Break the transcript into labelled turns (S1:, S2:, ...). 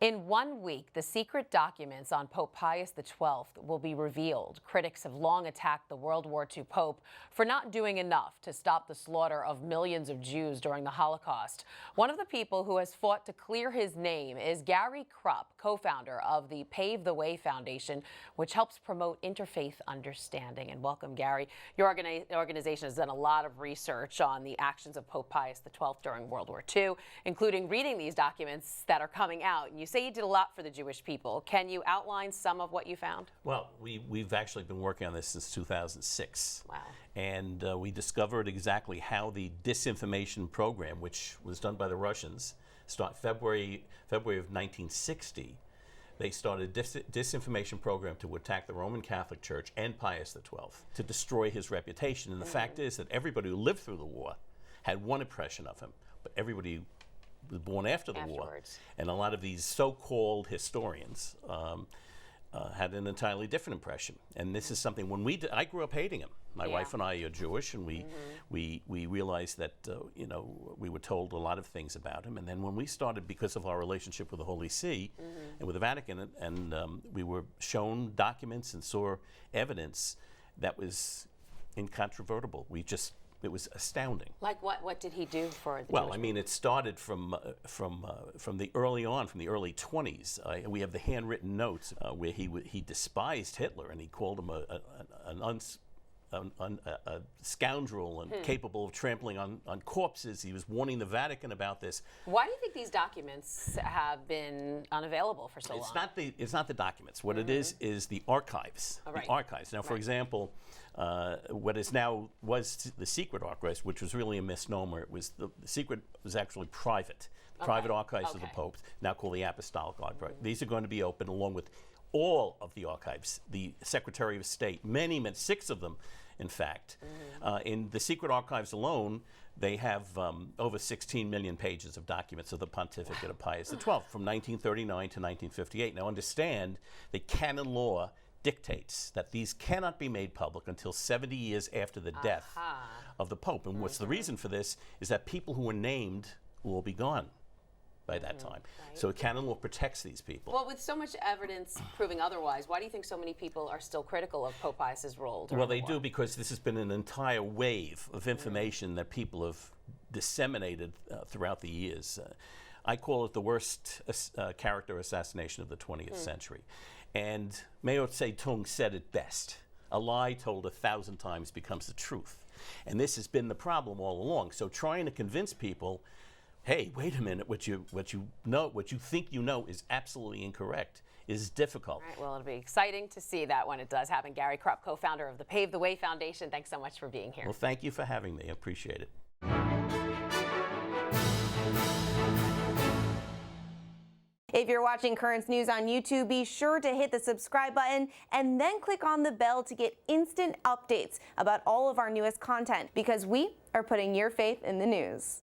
S1: In 1 week, the secret documents on Pope Pius XII will be revealed. Critics have long attacked the World War II Pope for not doing enough to stop the slaughter of millions of Jews during the Holocaust. One of the people who has fought to clear his name is Gary Krupp, co-founder of the Pave the Way Foundation, which helps promote interfaith understanding. And welcome, Gary. Your organization has done a lot of research on the actions of Pope Pius XII during World War II, including reading these documents that are coming out. And you say you did a lot for the Jewish people. Can you outline some of what you found?
S2: Well, we've actually been working on this since 2006.
S1: Wow.
S2: And we discovered exactly how the Disinformation Program, which was done by the Russians, February of 1960, they started a disinformation program to attack the Roman Catholic Church and Pius XII to destroy his reputation. And the fact is that everybody who lived through the war had one impression of him, but everybody was born after the war, and a lot of these so-called historians had an entirely different impression. And this is something I grew up hating him. My wife and I are Jewish, and we realized that we were told a lot of things about him. And then when we started, because of our relationship with the Holy See and with the Vatican, and we were shown documents and saw evidence that was incontrovertible. It was astounding.
S1: Like what? What did he do for the
S2: Well,
S1: Jewish
S2: I mean, it started from the early 20s. We have the handwritten notes where he despised Hitler, and he called him a scoundrel and capable of trampling on corpses. He was warning the Vatican about this.
S1: Why do you think these documents have been unavailable for so long?
S2: It's not the documents. What it is the archives.
S1: Oh, right.
S2: The archives. Now, for example, what is now was the secret archives, which was really a misnomer. It was the secret was actually private. Private archives of the Pope, now called the Apostolic Archives. These are going to be open along with all of the archives. The Secretary of State, six of them, in fact. In the secret archives alone, they have over 16 million pages of documents of the pontificate of Pius XII from 1939 to 1958. Now understand that canon law dictates that these cannot be made public until 70 years after the death of the Pope. And what's the reason for this is that people who were named will be gone by that time. Right. So canon law protects these people.
S1: Well, with so much evidence proving otherwise, why do you think so many people are still critical of Pope Pius's role during
S2: Well,
S1: the
S2: they
S1: war?
S2: do, because this has been an entire wave of information that people have disseminated throughout the years. I call it the worst character assassination of the 20th century. And Mao Zedong said it best: a lie told 1,000 times becomes the truth. And this has been the problem all along. So trying to convince people, hey, wait a minute, what you think you know is absolutely incorrect, is difficult.
S1: All right, well, it'll be exciting to see that when it does happen. Gary Krupp, co-founder of the Pave the Way Foundation, thanks so much for being here.
S2: Well, thank you for having me. I appreciate it.
S3: If you're watching Currents News on YouTube, be sure to hit the subscribe button and then click on the bell to get instant updates about all of our newest content, because we are putting your faith in the news.